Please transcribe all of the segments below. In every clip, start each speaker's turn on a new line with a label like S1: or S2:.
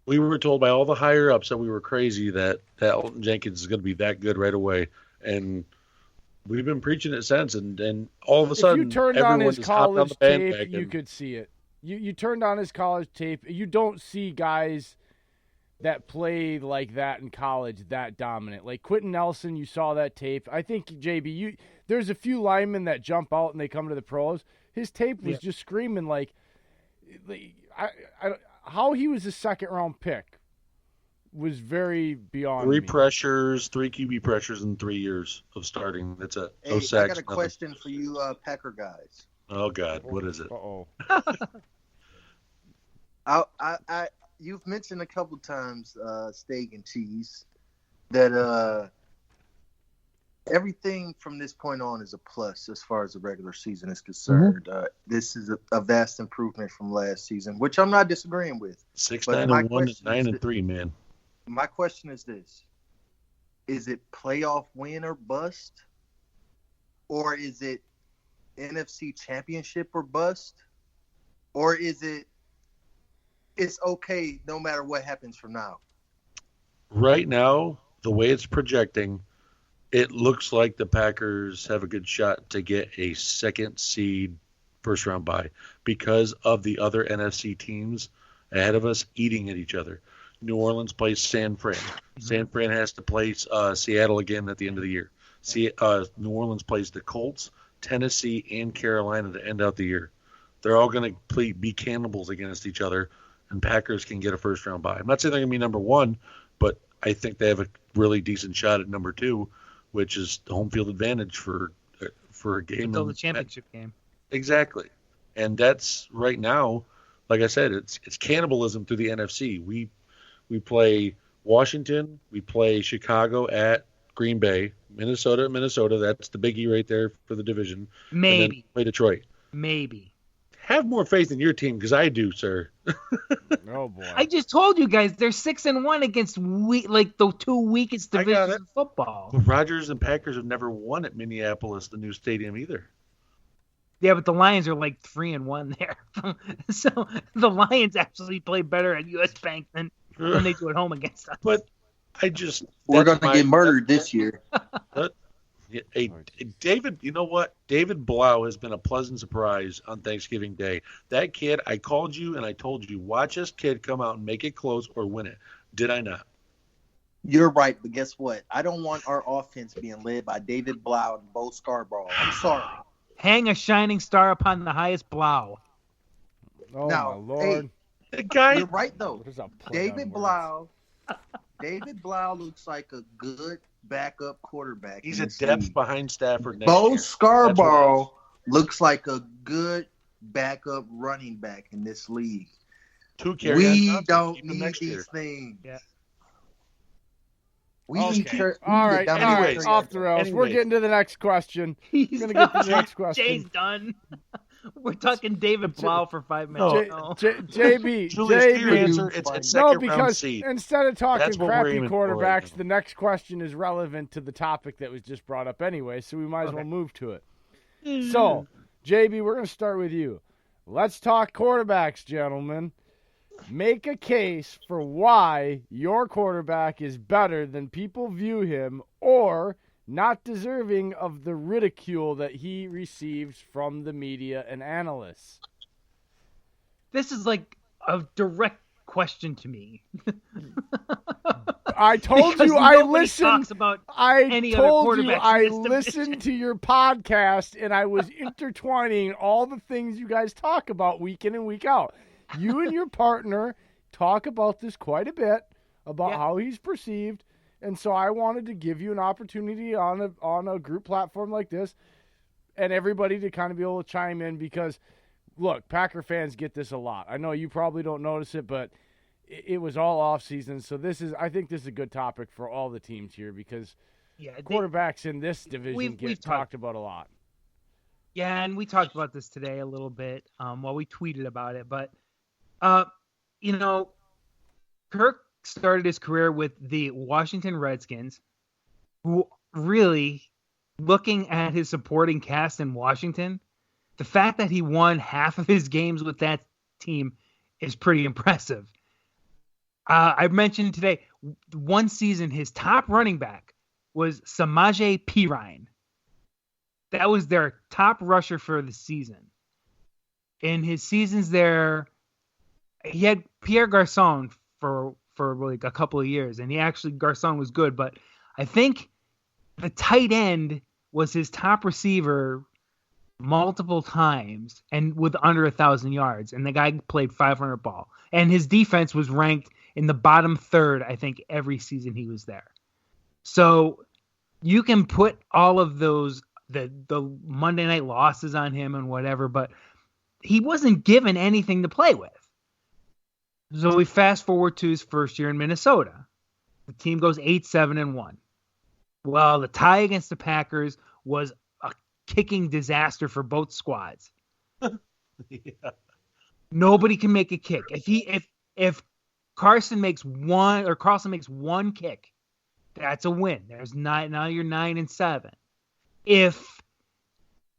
S1: We were told by all the higher ups that we were crazy that Elton Jenkins is going to be that good right away, and we've been preaching it since. And all of a
S2: If you
S1: sudden,
S2: turned on
S1: everyone
S2: his
S1: just hopped on the
S2: college tape, you
S1: bandwagon.
S2: could see it. You turned on his college tape. You don't see guys that play like that in college that dominant. Like Quentin Nelson, you saw that tape. I think JB, there's a few linemen that jump out and they come to the pros. His tape was just screaming like how he was a second round pick was very beyond
S1: Three
S2: me.
S1: pressures, three QB pressures in 3 years of starting. That's it. No
S3: Hey, I
S1: sacks.
S3: got a
S1: Nothing.
S3: question for you, Packer guys.
S1: Oh God, what is it?
S2: Uh-oh.
S3: You've mentioned a couple times, steak and cheese, that everything from this point on is a plus as far as the regular season is concerned. This is a vast improvement from last season, which I'm not disagreeing with.
S1: 6-9-1, 9-3, man.
S3: My question is this: is it playoff win or bust, or is it NFC Championship or bust, or is it it's okay no matter what happens from now?
S1: Right now, the way it's projecting, it looks like the Packers have a good shot to get a second seed first round bye because of the other NFC teams ahead of us eating at each other. New Orleans plays San Fran. San Fran has to play Seattle again at the end of the year. New Orleans plays the Colts, Tennessee, and Carolina to end out the year. They're all going to be cannibals against each other, and Packers can get a first round bye. I'm not saying they're going to be number one, but I think they have a really decent shot at number two, which is the home field advantage for a game.
S4: Until the championship game.
S1: Exactly. And that's right now, like I said, it's cannibalism through the NFC. We play Washington, we play Chicago at Green Bay, Minnesota. That's the biggie right there for the division.
S4: Maybe.
S1: And then play Detroit.
S4: Maybe.
S1: Have more faith in your team because I do, sir.
S2: Oh boy!
S4: I just told you guys they're 6-1 against the two weakest divisions in football.
S1: Rodgers and Packers have never won at Minneapolis, the new stadium, either.
S4: Yeah, but the Lions are like 3-1 there. So the Lions actually play better at US Bank than they do at home against us.
S1: But
S3: we're going to get murdered this year.
S1: Hey, David, you know what? David Blau has been a pleasant surprise on Thanksgiving Day. That kid, I called you and I told you, watch this kid come out and make it close or win it. Did I not?
S3: You're right, but guess what? I don't want our offense being led by David Blau and Bo Scarborough. I'm sorry.
S4: Hang a shining star upon the highest Blau.
S2: Oh,
S3: now,
S2: my Lord.
S3: Hey,
S1: the guy,
S3: you're right, though. David Blau looks like a good backup quarterback.
S1: He's a depth behind Stafford next
S3: Bo
S1: year.
S3: Scarborough looks like a good backup running back in this league. We don't need these things.
S4: Yeah.
S2: All right. Anyways, off the rails. We're getting to the next question.
S4: He's
S2: going to get to the next question.
S4: Jay's done. We're talking David Blau for 5 minutes.
S2: JB.
S1: Julius, your answer, it's a second round seed.
S2: Instead of talking crappy quarterbacks,
S1: right
S2: the next question is relevant to the topic that was just brought up anyway, so we might as well move to it. So, JB, we're going to start with you. Let's talk quarterbacks, gentlemen. Make a case for why your quarterback is better than people view him or not deserving of the ridicule that he receives from the media and analysts.
S4: This is like a direct question to me.
S2: I told you I listened.
S4: I told you
S2: I listened to your podcast and I was intertwining all the things you guys talk about week in and week out. You and your partner talk about this quite a bit, about how he's perceived, and so I wanted to give you an opportunity on a group platform like this and everybody to kind of be able to chime in because, look, Packer fans get this a lot. I know you probably don't notice it, but it was all off season, so I think this is a good topic for all the teams here because quarterbacks in this division get talked about a lot.
S4: Yeah, and we talked about this today a little bit while we tweeted about it, but Kirk started his career with the Washington Redskins, who really, looking at his supporting cast in Washington, the fact that he won half of his games with that team is pretty impressive. I mentioned today, one season, his top running back was Samaje Perine. That was their top rusher for the season. In his seasons there, he had Pierre Garçon for like a couple of years, and Garçon was good, but I think the tight end was his top receiver multiple times and with under 1,000 yards, and the guy played 500 ball, and his defense was ranked in the bottom third, I think, every season he was there. So you can put all of those the Monday night losses on him and whatever, but he wasn't given anything to play with. So we fast forward to his first year in Minnesota. The team goes 8-7-1. Well, the tie against the Packers was a kicking disaster for both squads.
S1: Yeah.
S4: Nobody can make a kick. If Carlson makes one kick, that's a win. Now you're 9-7. If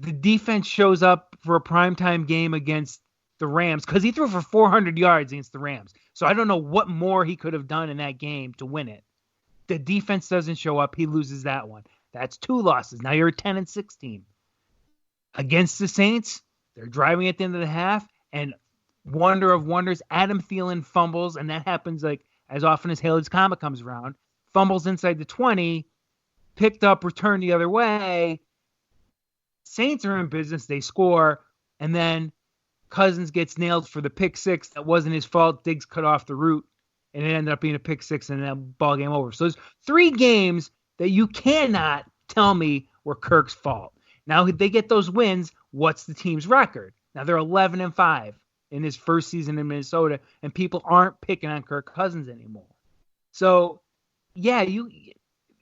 S4: the defense shows up for a primetime game against the Rams, because he threw for 400 yards against the Rams, so I don't know what more he could have done in that game to win it. The defense doesn't show up, he loses that one. That's 2 losses. Now you're a 10-6 team. Against the Saints, they're driving at the end of the half, and wonder of wonders, Adam Thielen fumbles, and that happens like as often as Haley's Comet comes around. Fumbles inside the 20, picked up, returned the other way. Saints are in business, they score, and then Cousins gets nailed for the pick six. That wasn't his fault. Diggs cut off the route, and it ended up being a pick six, and then ball game over. So there's 3 games that you cannot tell me were Kirk's fault. Now they get those wins. What's the team's record? Now they're 11-5 in his first season in Minnesota, and people aren't picking on Kirk Cousins anymore. So, yeah, you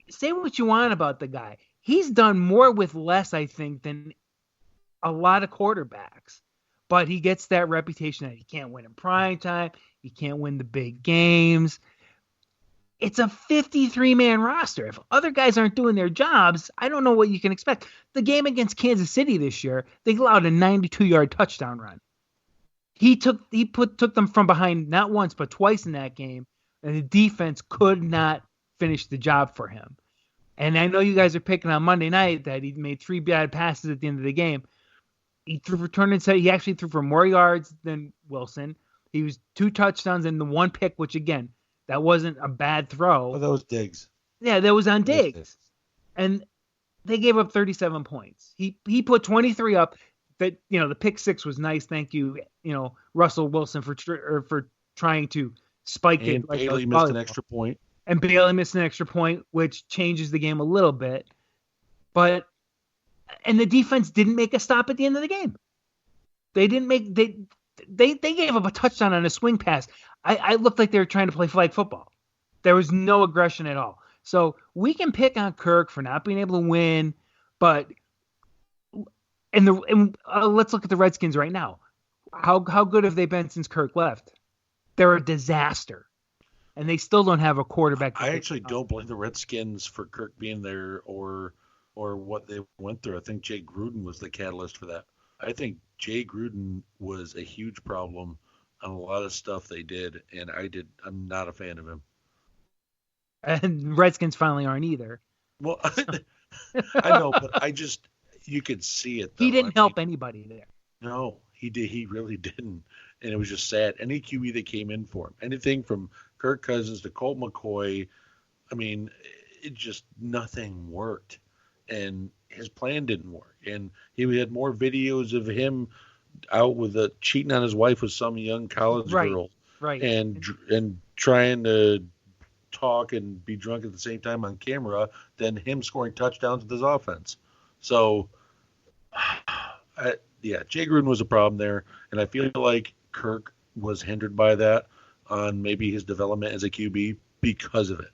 S4: say what you want about the guy. He's done more with less, I think, than a lot of quarterbacks. But he gets that reputation that he can't win in prime time. He can't win the big games. It's a 53-man roster. If other guys aren't doing their jobs, I don't know what you can expect. The game against Kansas City this year, they allowed a 92-yard touchdown run. He took them from behind not once but twice in that game, and the defense could not finish the job for him. And I know you guys are picking on Monday night that he made 3 bad passes at the end of the game. He actually threw for more yards than Wilson. He was 2 touchdowns and the 1 pick, which again, that wasn't a bad throw.
S1: Oh, that was Diggs.
S4: Yeah, that was on Diggs. And they gave up 37 points. He put 23 up. That, the pick six was nice. Thank you, Russell Wilson for trying to spike it.
S1: And Bailey missed an extra point.
S4: And Bailey missed an extra point, which changes the game a little bit. And the defense didn't make a stop at the end of the game. They gave up a touchdown on a swing pass. I looked like they were trying to play flag football. There was no aggression at all. So we can pick on Kirk for not being able to win, but let's look at the Redskins right now. How good have they been since Kirk left? They're a disaster, and they still don't have a quarterback.
S1: I actually don't blame the Redskins for Kirk being there or what they went through. I think Jay Gruden was the catalyst for that. I think Jay Gruden was a huge problem on a lot of stuff they did, and I'm not a fan of him.
S4: And Redskins finally aren't either.
S1: Well, I know, but you could see it, though.
S4: He didn't help anybody there.
S1: No, he did. He really didn't. And it was just sad. Any QB that came in for him, anything from Kirk Cousins to Colt McCoy, nothing worked. And his plan didn't work. And he had more videos of him out with cheating on his wife with some young college girl.
S4: Right.
S1: And trying to talk and be drunk at the same time on camera than him scoring touchdowns with his offense. So, Jay Gruden was a problem there, and I feel like Kirk was hindered by that on maybe his development as a QB because of it.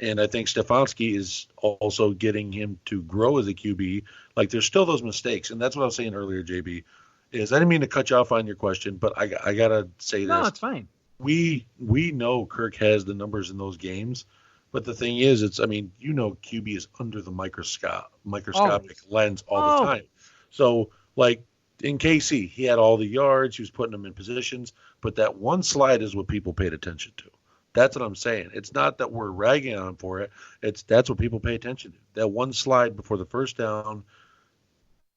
S1: And I think Stefanski is also getting him to grow as a QB. Like, there's still those mistakes, and that's what I was saying earlier, JB, is I didn't mean to cut you off on your question, but I got to say this.
S4: No, it's fine.
S1: We know Kirk has the numbers in those games, but the thing is, QB is under the microscopic lens all the time. So, like, in KC, he had all the yards, he was putting them in positions, but that one slide is what people paid attention to. That's what I'm saying. It's not that we're ragging on him for it. That's what people pay attention to. That one slide before the first down,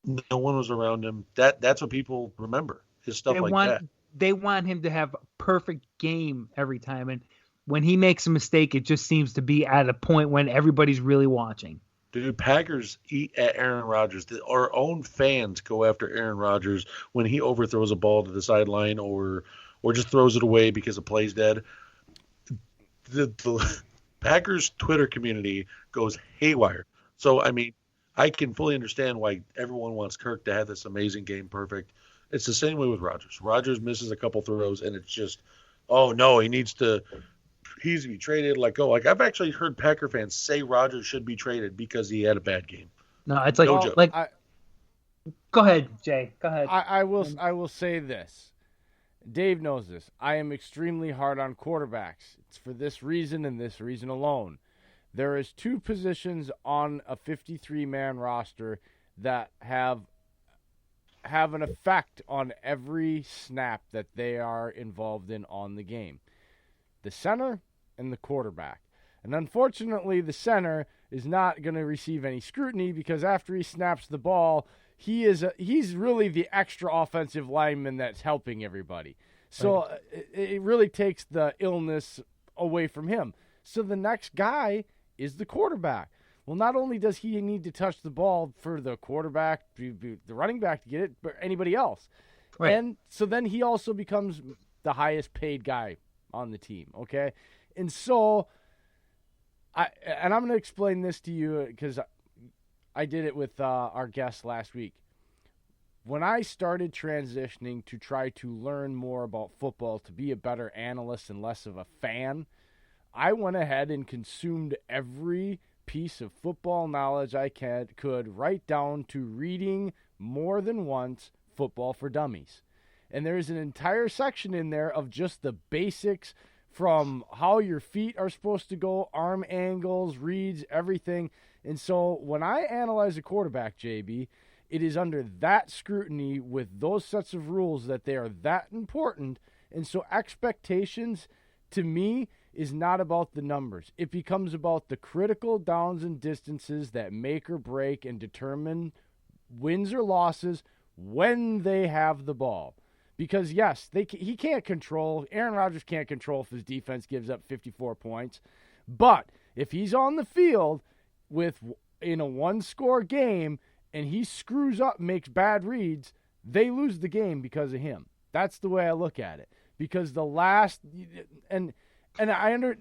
S1: no one was around him. That's what people remember. His stuff like that.
S4: They want him to have a perfect game every time, and when he makes a mistake, it just seems to be at a point when everybody's really watching.
S1: Dude, Packers eat at Aaron Rodgers. Our own fans go after Aaron Rodgers when he overthrows a ball to the sideline or just throws it away because the play's dead. The Packers Twitter community goes haywire. So, I mean, I can fully understand why everyone wants Kirk to have this amazing game perfect. It's the same way with Rodgers. Rodgers misses a couple throws, and it's just, oh, no, he needs to be traded. Like I've actually heard Packer fans say Rodgers should be traded because he had a bad game.
S4: No, it's like,
S1: no joke.
S4: Go ahead, Jay. Go ahead.
S2: I will say this. Dave knows this. I am extremely hard on quarterbacks. It's for this reason and this reason alone. There is 2 positions on a 53-man roster that have an effect on every snap that they are involved in on the game. The center and the quarterback. And unfortunately, the center is not going to receive any scrutiny because after he snaps the ball, he's really the extra offensive lineman that's helping everybody. So right. It really takes the illness away from him. So the next guy is the quarterback. Well, not only does he need to touch the ball for the quarterback, the running back to get it, but anybody else. Right. And so then he also becomes the highest paid guy on the team, okay? And so I'm going to explain this to you because I did it with our guest last week. When I started transitioning to try to learn more about football, to be a better analyst and less of a fan, I went ahead and consumed every piece of football knowledge I could, right down to reading more than once Football for Dummies. And there's an entire section in there of just the basics from how your feet are supposed to go, arm angles, reads, everything. And so when I analyze a quarterback, JB, it is under that scrutiny with those sets of rules that they are that important. And so expectations, to me, is not about the numbers. It becomes about the critical downs and distances that make or break and determine wins or losses when they have the ball. Because, yes, he can't control, Aaron Rodgers can't control if his defense gives up 54 points. But if he's on the field in a one-score game and he screws up, makes bad reads, they lose the game because of him. That's the way I look at it. Because the last and I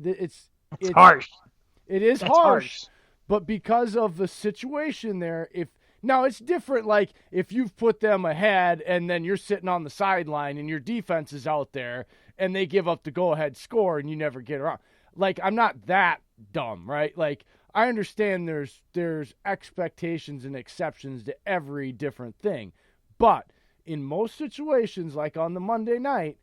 S2: it's
S4: harsh.
S2: It is harsh, but because of the situation there, now it's different. Like if you've put them ahead and then you're sitting on the sideline and your defense is out there and they give up the go-ahead score and you never get around. Like I'm not that dumb, right? Like I understand there's expectations and exceptions to every different thing, but in most situations, like on the Monday night,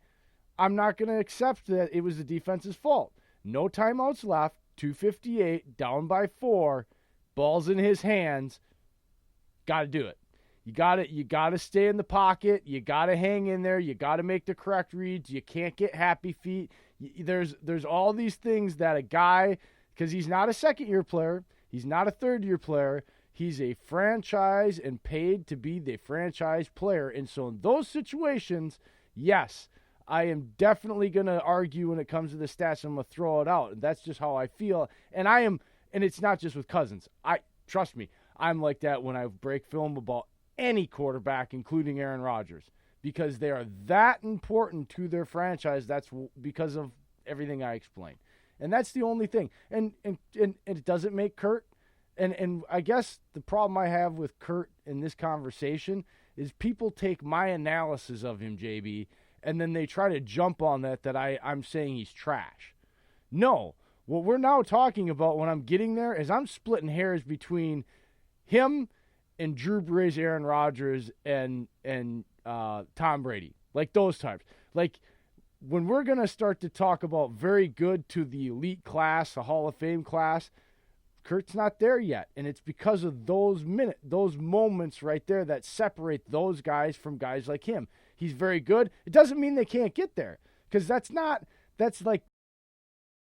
S2: I'm not going to accept that it was the defense's fault. No timeouts left, 2:58, down by 4, ball's in his hands. Got to do it. You got to stay in the pocket. You got to hang in there. You got to make the correct reads. You can't get happy feet. There's all these things that a guy, because he's not a second-year player, he's not a third-year player, he's a franchise and paid to be the franchise player. And so in those situations, yes, I am definitely going to argue when it comes to the stats. I'm going to throw it out. And that's just how I feel. And it's not just with Cousins. Trust me, I'm like that when I break film about any quarterback, including Aaron Rodgers, because they are that important to their franchise. That's because of everything I explained. And that's the only thing. And it doesn't make Kurt. And I guess the problem I have with Kurt in this conversation is people take my analysis of him, JB, and then they try to jump on that I'm saying he's trash. No. What we're now talking about when I'm getting there is I'm splitting hairs between him and Drew Brees, Aaron Rodgers, and Tom Brady. Like those types. Like when we're going to start to talk about very good to the elite class, the Hall of Fame class, Kurt's not there yet. And it's because of those moments right there that separate those guys from guys like him. He's very good. It doesn't mean they can't get there, because that's not That's like